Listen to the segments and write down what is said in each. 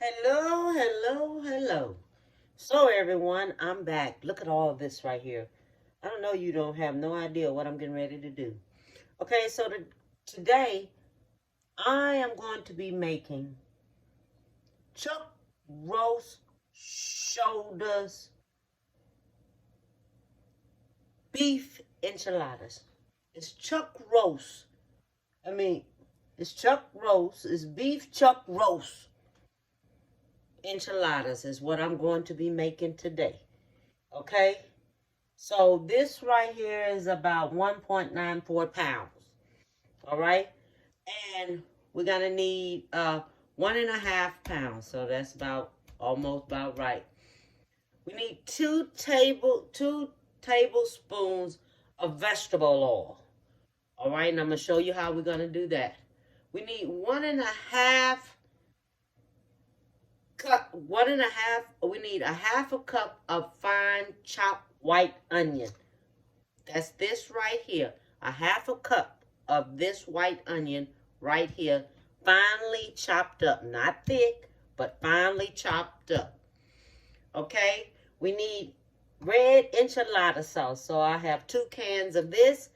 Hello, hello, hello. So everyone, I'm back. Look at all of this right here. I don't know, you don't have no idea what I'm getting ready to do. Okay, so today I am going to be making chuck roast shoulders beef enchiladas. It's chuck roast. I mean, it's chuck roast. It's beef chuck roast enchiladas is what I'm going to be making today. Okay? So this right here is about 1.94 pounds. All right? And we're going to need 1.5 pounds. So that's about almost about right. We need two tablespoons of vegetable oil. All right? And I'm going to show you how we're going to do that. We need we need a half a cup of fine chopped white onion. That's this right here. A half a cup of this white onion right here, finely chopped up. Not thick, but finely chopped up. Okay? We need red enchilada sauce. So I have 2 cans of this,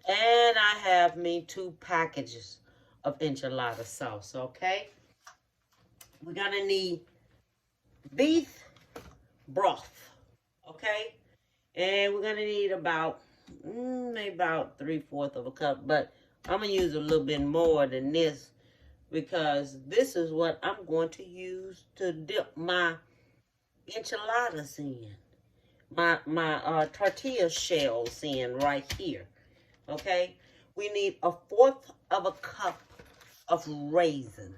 and I have me 2 packages of enchilada sauce. Okay? We're going to need beef broth, okay? And we're going to need about, maybe about 3/4 of a cup, but I'm going to use a little bit more than this because this is what I'm going to use to dip my enchiladas in, my tortilla shells in right here, okay? We need 1/4 of a cup of raisins.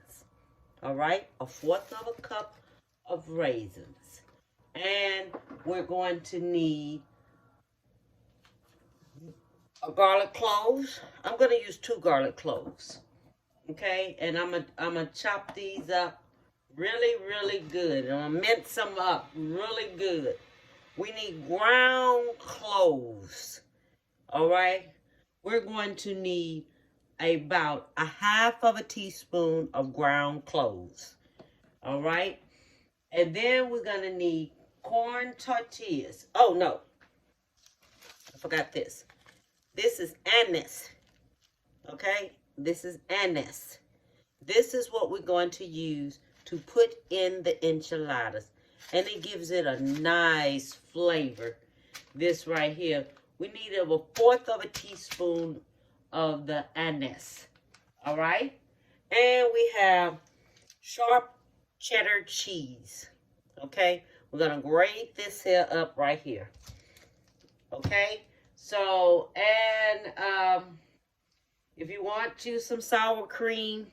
All right, 1/4 of a cup of raisins. And we're going to need a garlic cloves. I'm going to use 2 garlic cloves. Okay, and I'm gonna chop these up really good. I'm gonna mince them up really good. We need ground cloves. All right, we're going to need about 1/2 teaspoon of ground cloves. All right. And then we're going to need corn tortillas. Oh, no. I forgot this. This is anise. Okay. This is anise. This is what we're going to use to put in the enchiladas. And it gives it a nice flavor. This right here. We need 1/4 teaspoon of the anise. All right. And we have sharp cheddar cheese. Okay. We're going to grate this here up right here. Okay. So, and if you want some sour cream,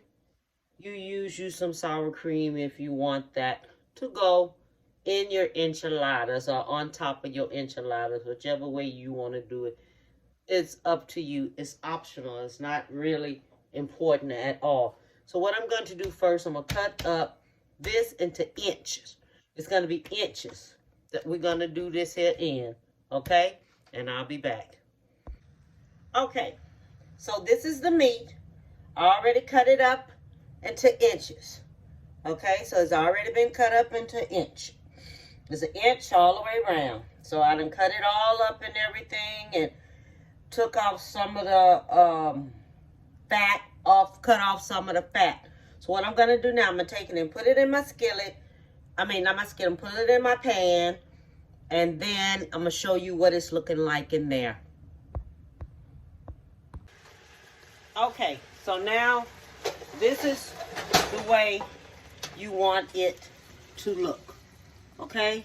you use some sour cream if you want that to go in your enchiladas or on top of your enchiladas, whichever way you want to do it. It's up to you. It's optional. It's not really important at all. So what I'm going to do first, I'm going to cut up this into inches. It's going to be inches that we're going to do this here in. Okay? And I'll be back. Okay. So this is the meat. I already cut it up into inches. Okay? So it's already been cut up into inch. It's an inch all the way around. So I done cut it all up and everything and took off some of the fat off, cut off some of the fat. So what I'm going to do now, I'm going to take it and put it in my skillet. I mean, not my skillet, put it in my pan. And then I'm going to show you what it's looking like in there. Okay, so now this is the way you want it to look. Okay,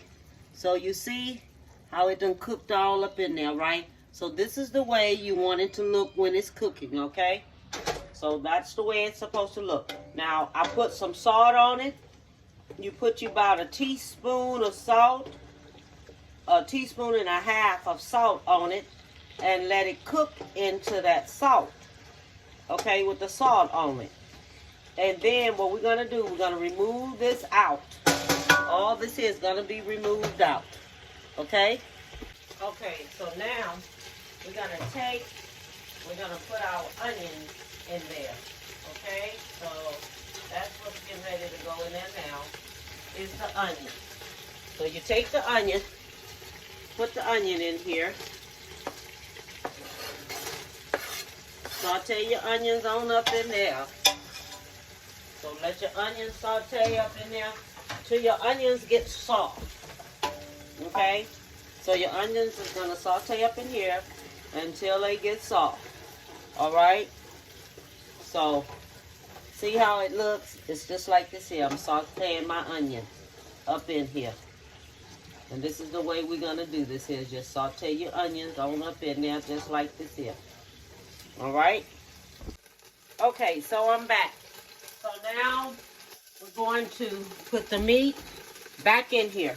so you see how it done cooked all up in there, right? So this is the way you want it to look when it's cooking, okay? So that's the way it's supposed to look. Now, I put some salt on it. You put about a teaspoon of salt, 1.5 teaspoons of salt on it, and let it cook into that salt, okay, with the salt on it. And then what we're going to do, we're going to remove this out. All this is going to be removed out, okay? Okay, so now we're going to put our onions in there, okay? So that's what's getting ready to go in there now. is the onion. So you take the onion, put the onion in here. Saute your onions on up in there. So let your onions saute up in there till your onions get soft. Okay? So your onions is going to saute up in here until they get soft. Alright? So, see how it looks? It's just like this here. I'm sauteing my onion up in here. And this is the way we're going to do this here. Just saute your onions on up in there just like this here. Alright? Okay, so I'm back. So now we're going to put the meat back in here.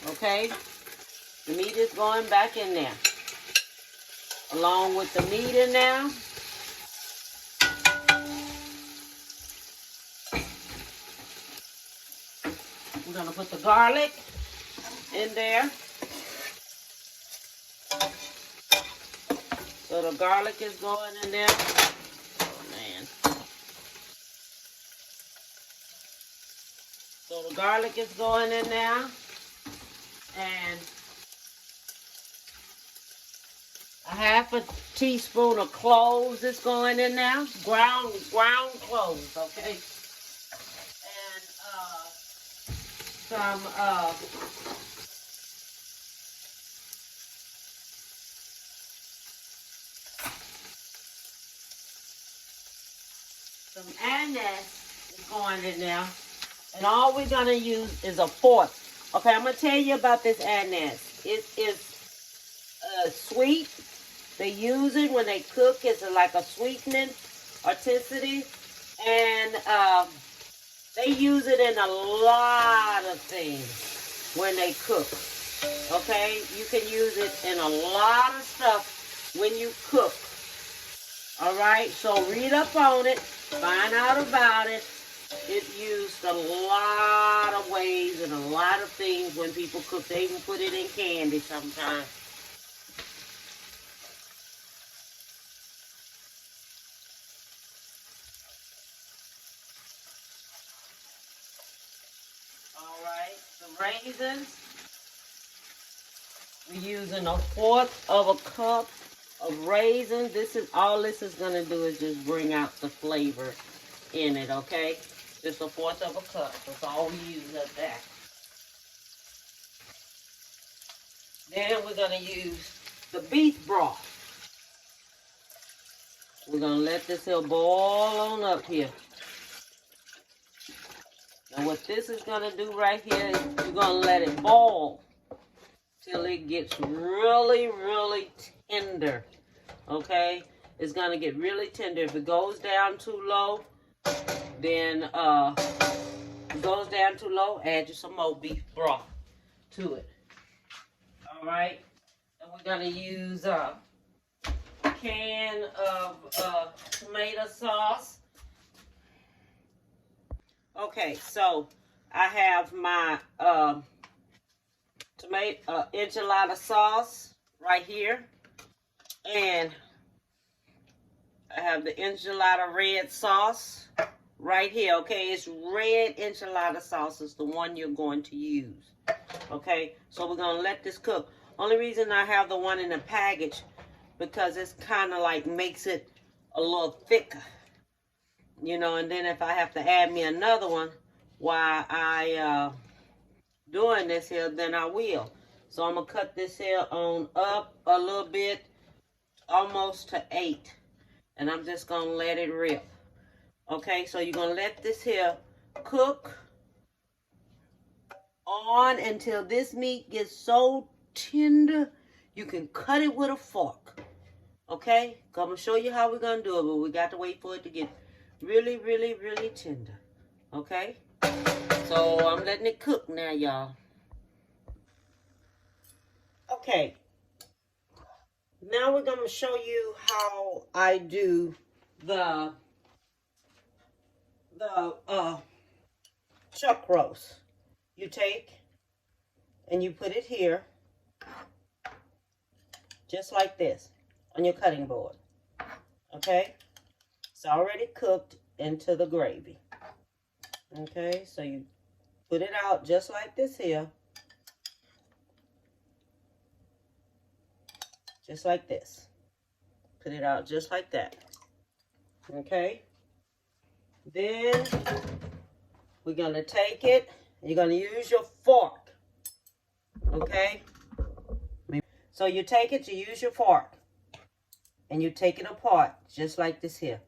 Okay? The meat is going back in there. Along with the meat in there, we're going to put the garlic in there. So the garlic is going in there. Oh, man. So the garlic is going in there. And a half a teaspoon of cloves is going in there. Ground cloves, okay? And some anise is going in there. And all we're going to use is a fork. Okay, I'm going to tell you about this anise. It is sweet. They use it when they cook. It's like a sweetening artisity. And they use it in a lot of things when they cook. Okay? You can use it in a lot of stuff when you cook. Alright? So read up on it. Find out about it. It's used a lot of ways and a lot of things when people cook. They even put it in candy sometimes. Alright, the raisins. We're using 1/4 of a cup of raisins. All this is going to do is just bring out the flavor in it, okay? Just 1/4 of a cup. That's all we use up there. Then we're going to use the beef broth. We're going to let this here boil on up here. And what this is going to do right here is you're going to let it boil till it gets really, really tender. Okay? It's going to get really tender. If it goes down too low, then it goes down too low, add you some more beef broth to it. Alright? And we're going to use a can of tomato sauce. Okay, so I have my enchilada sauce right here. And I have the enchilada red sauce right here, okay? It's red enchilada sauce is the one you're going to use, okay? So we're going to let this cook. Only reason I have the one in the package because it's kind of like makes it a little thicker, you know, and then if I have to add me another one while I doing this here, then I will. So I'm going to cut this here on up a little bit, almost to 8. And I'm just going to let it rip. Okay, so you're going to let this here cook on until this meat gets so tender you can cut it with a fork. Okay, I'm going to show you how we're going to do it, but we got to wait for it to get really, really, really tender. Okay, so I'm letting it cook now, y'all. Okay, now we're going to show you how I do the chuck roast. You take and you put it here, just like this, on your cutting board. Okay, it's already cooked into the gravy. Okay, so you Put it out just like this here. Just like this. Put it out just like that. Okay. Then we're going to take it. You're going to use your fork. Okay. So you take it, you use your fork. And you take it apart just like this here.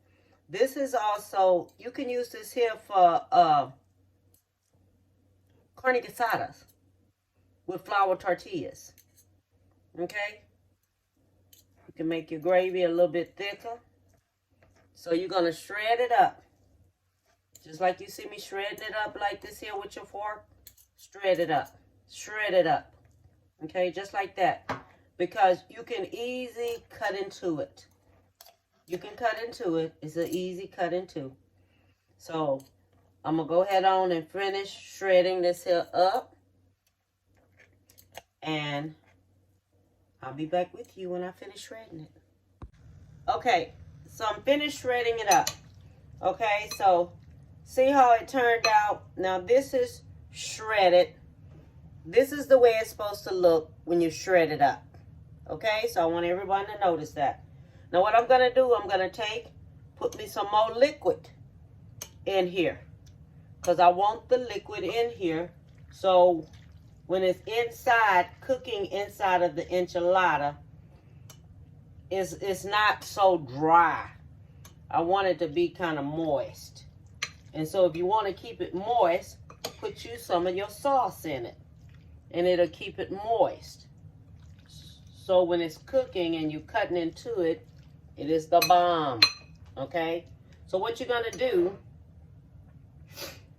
This is also, you can use this here for carne asadas with flour tortillas. Okay. You can make your gravy a little bit thicker. So you're going to shred it up. Just like you see me shredding it up like this here with your fork. Shred it up. Shred it up. Okay, just like that. Because you can easily cut into it. You can cut into it. It's an easy cut into. So I'm going to go ahead on and finish shredding this here up. And I'll be back with you when I finish shredding it. Okay, so I'm finished shredding it up. Okay, so see how it turned out? Now this is shredded. This is the way it's supposed to look when you shred it up. Okay, so I want everyone to notice that. Now what I'm going to do, I'm going to put me some more liquid in here. Because I want the liquid in here. So when it's inside, cooking inside of the enchilada, it's not so dry. I want it to be kind of moist. And so if you want to keep it moist, put you some of your sauce in it. And it'll keep it moist. So when it's cooking and you're cutting into it, it is the bomb. Okay? So what you're going to do,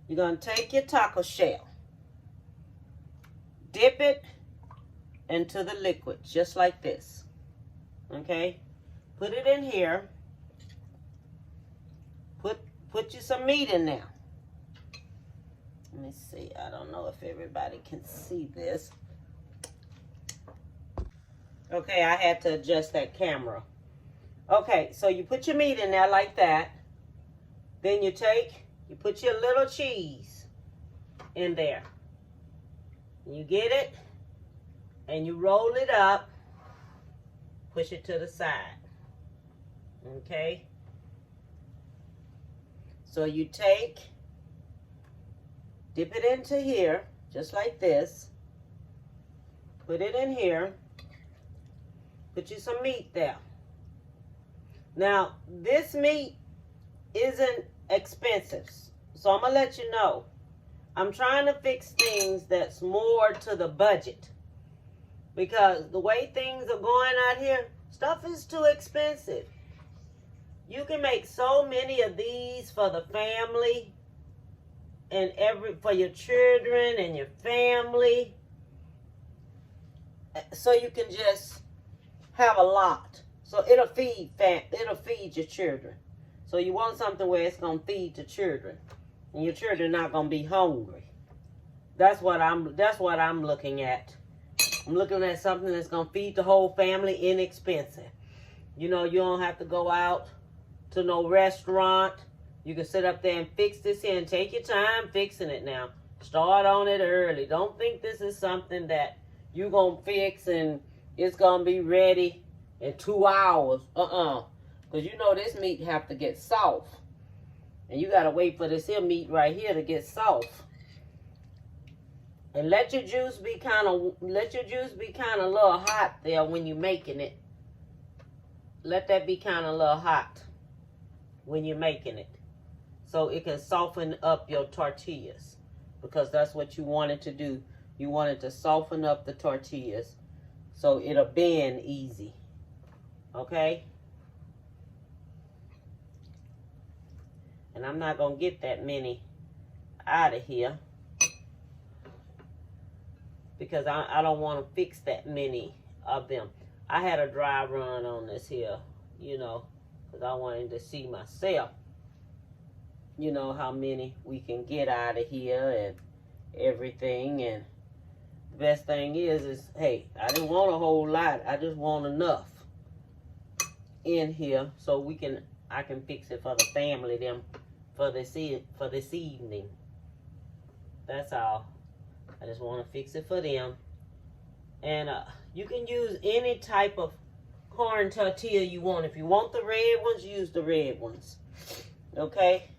you're going to take your taco shell. Dip it into the liquid, just like this. Okay? Put it in here. Put you some meat in there. Let me see. I don't know if everybody can see this. Okay, I had to adjust that camera. Okay, so you put your meat in there like that. Then you put your little cheese in there. You get it, and you roll it up, push it to the side. Okay? So you dip it into here, just like this. Put it in here. Put you some meat there. Now, this meat isn't expensive. So I'm going to let you know. I'm trying to fix things that's more to the budget. Because the way things are going out here, stuff is too expensive. You can make so many of these for the family and for your children and your family. So you can just have a lot. So it'll feed your children. So you want something where it's going to feed the children. And your children not going to be hungry. That's what I'm looking at. I'm looking at something that's going to feed the whole family, inexpensive. You know, you don't have to go out to no restaurant. You can sit up there and fix this here and take your time fixing it now. Start on it early. Don't think this is something that you're going to fix and it's going to be ready in 2 hours. Because you know this meat have to get soft. And you got to wait for this here meat right here to get soft. And let your juice be kind of a little hot there when you're making it. Let that be kind of a little hot when you're making it. So it can soften up your tortillas. Because that's what you want it to do. You want it to soften up the tortillas. So it'll bend easy. Okay? And I'm not going to get that many out of here. Because I don't want to fix that many of them. I had a dry run on this here, you know, because I wanted to see myself, you know, how many we can get out of here and everything. And the best thing is, hey, I didn't want a whole lot. I just want enough in here so I can fix it for the family, for this evening. That's all. I just want to fix it for them. And you can use any type of corn tortilla you want. If you want the red ones, use the red ones. Okay?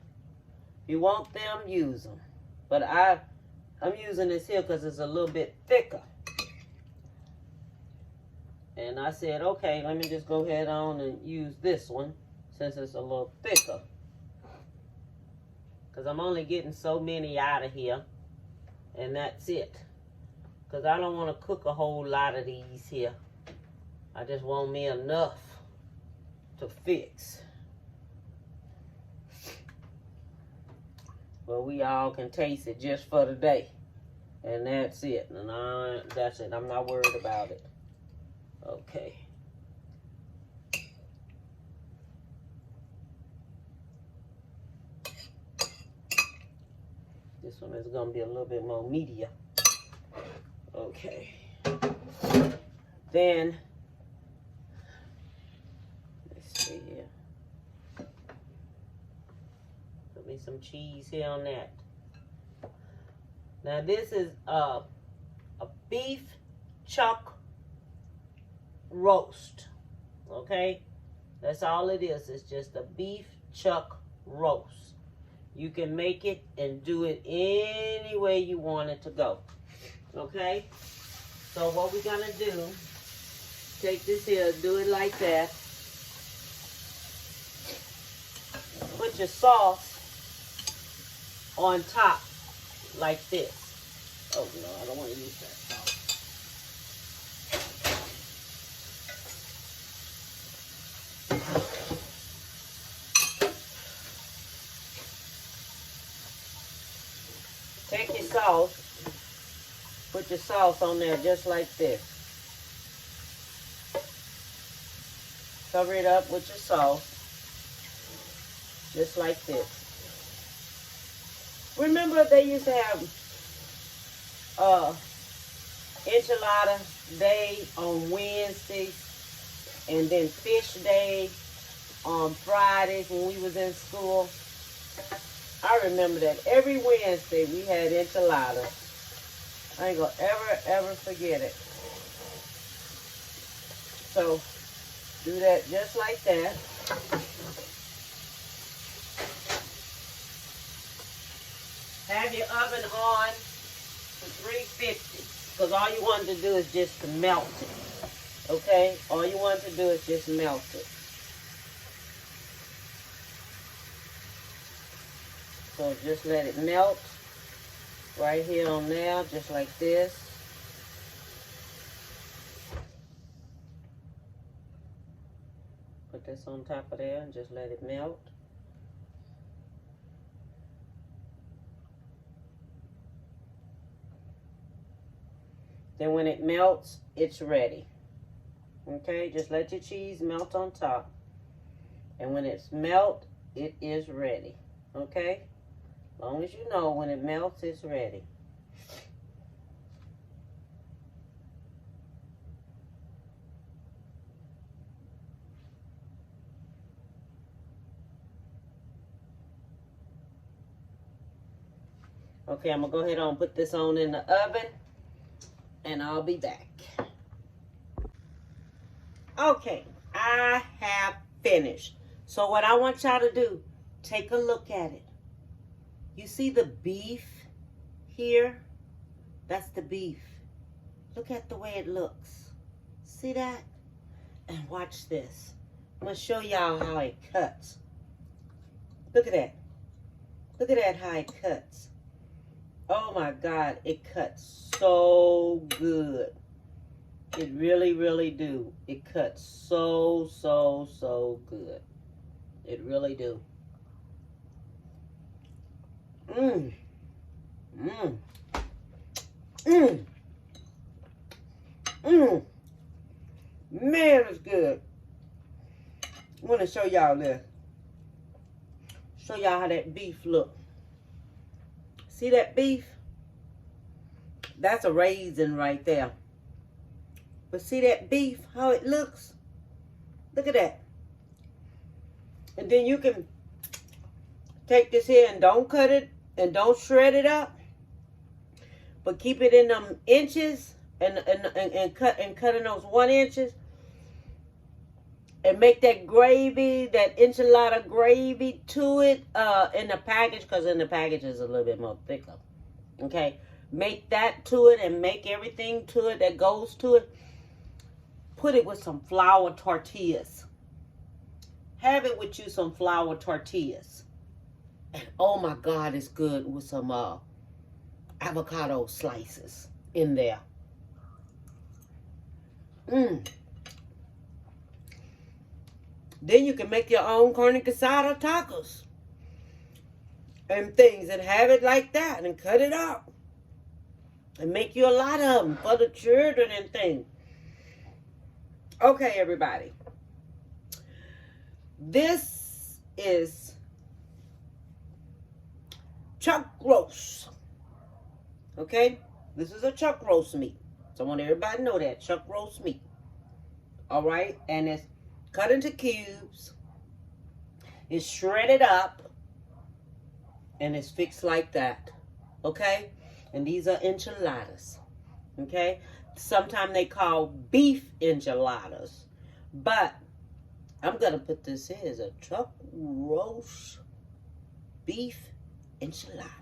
If you want them, use them. But I'm using this here because it's a little bit thicker. And I said, okay, let me just go ahead on and use this one since it's a little thicker. Because I'm only getting so many out of here. And that's it. Because I don't want to cook a whole lot of these here. I just want me enough to fix. But we all can taste it just for the day. And that's it. And that's it. I'm not worried about it. Okay. This one is going to be a little bit more meatier. Okay. Then, let's see here. Put me some cheese here on that. Now this is a beef chuck roast. Okay? That's all it is. It's just a beef chuck roast. You can make it and do it any way you want it to go. Okay? So what we're going to do, take this here, do it like that. Put your sauce on top like this. Oh no, I don't want to use that sauce. Take your sauce. Put your sauce on there just like this. Cover it up with your sauce. Just like this. Remember they used to have enchilada day on Wednesdays and then fish day on Fridays when we was in school. I remember that every Wednesday we had enchiladas. I ain't gonna ever forget it. So, do that just like that. Have your oven on to 350. Because all you want to do is just to melt it. Okay? All you want to do is just melt it. So just let it melt. Right here on there, just like this. Put this on top of there and just let it melt. Then when it melts, it's ready. Okay, just let your cheese melt on top. And when it's melt, it is ready. Okay? As long as you know when it melts, it's ready. Okay, I'm going to go ahead and put this on in the oven. And I'll be back. Okay, I have finished. So what I want y'all to do, take a look at it. You see the beef here? That's the beef. Look at the way it looks. See that? And watch this. I'm going to show y'all how it cuts. Look at that. Look at that, how it cuts. Oh my God, it cuts so good. It really, really do. It cuts so good. It really do. Man, it's good. I want to show y'all this. Show y'all how that beef look. See that beef? That's a raisin right there. But see that beef, how it looks? Look at that. And then you can take this here and don't cut it and don't shred it up. but keep it in them inches and cutting those 1 inches. And make that gravy, that enchilada gravy to it in the package, because in the package is a little bit more thicker. Okay? Make that to it and make everything to it that goes to it. Put it with some flour tortillas. Have it with you some flour tortillas. And oh my God, it's good with some avocado slices in there. Then you can make your own carne asada tacos and things and have it like that and cut it up and make you a lot of them for the children and things. Okay, everybody. This is chuck roast. Okay? This is a chuck roast meat. So I want everybody to know that. Chuck roast meat. All right? And it's cut into cubes. It's shredded up. And it's fixed like that. Okay? And these are enchiladas. Okay? Sometimes they call beef enchiladas. But I'm going to put this in as a chuck roast beef enchiladas.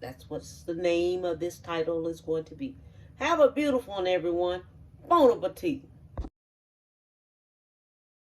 That's what the name of this title is going to be. Have a beautiful one, everyone. Bon appetit.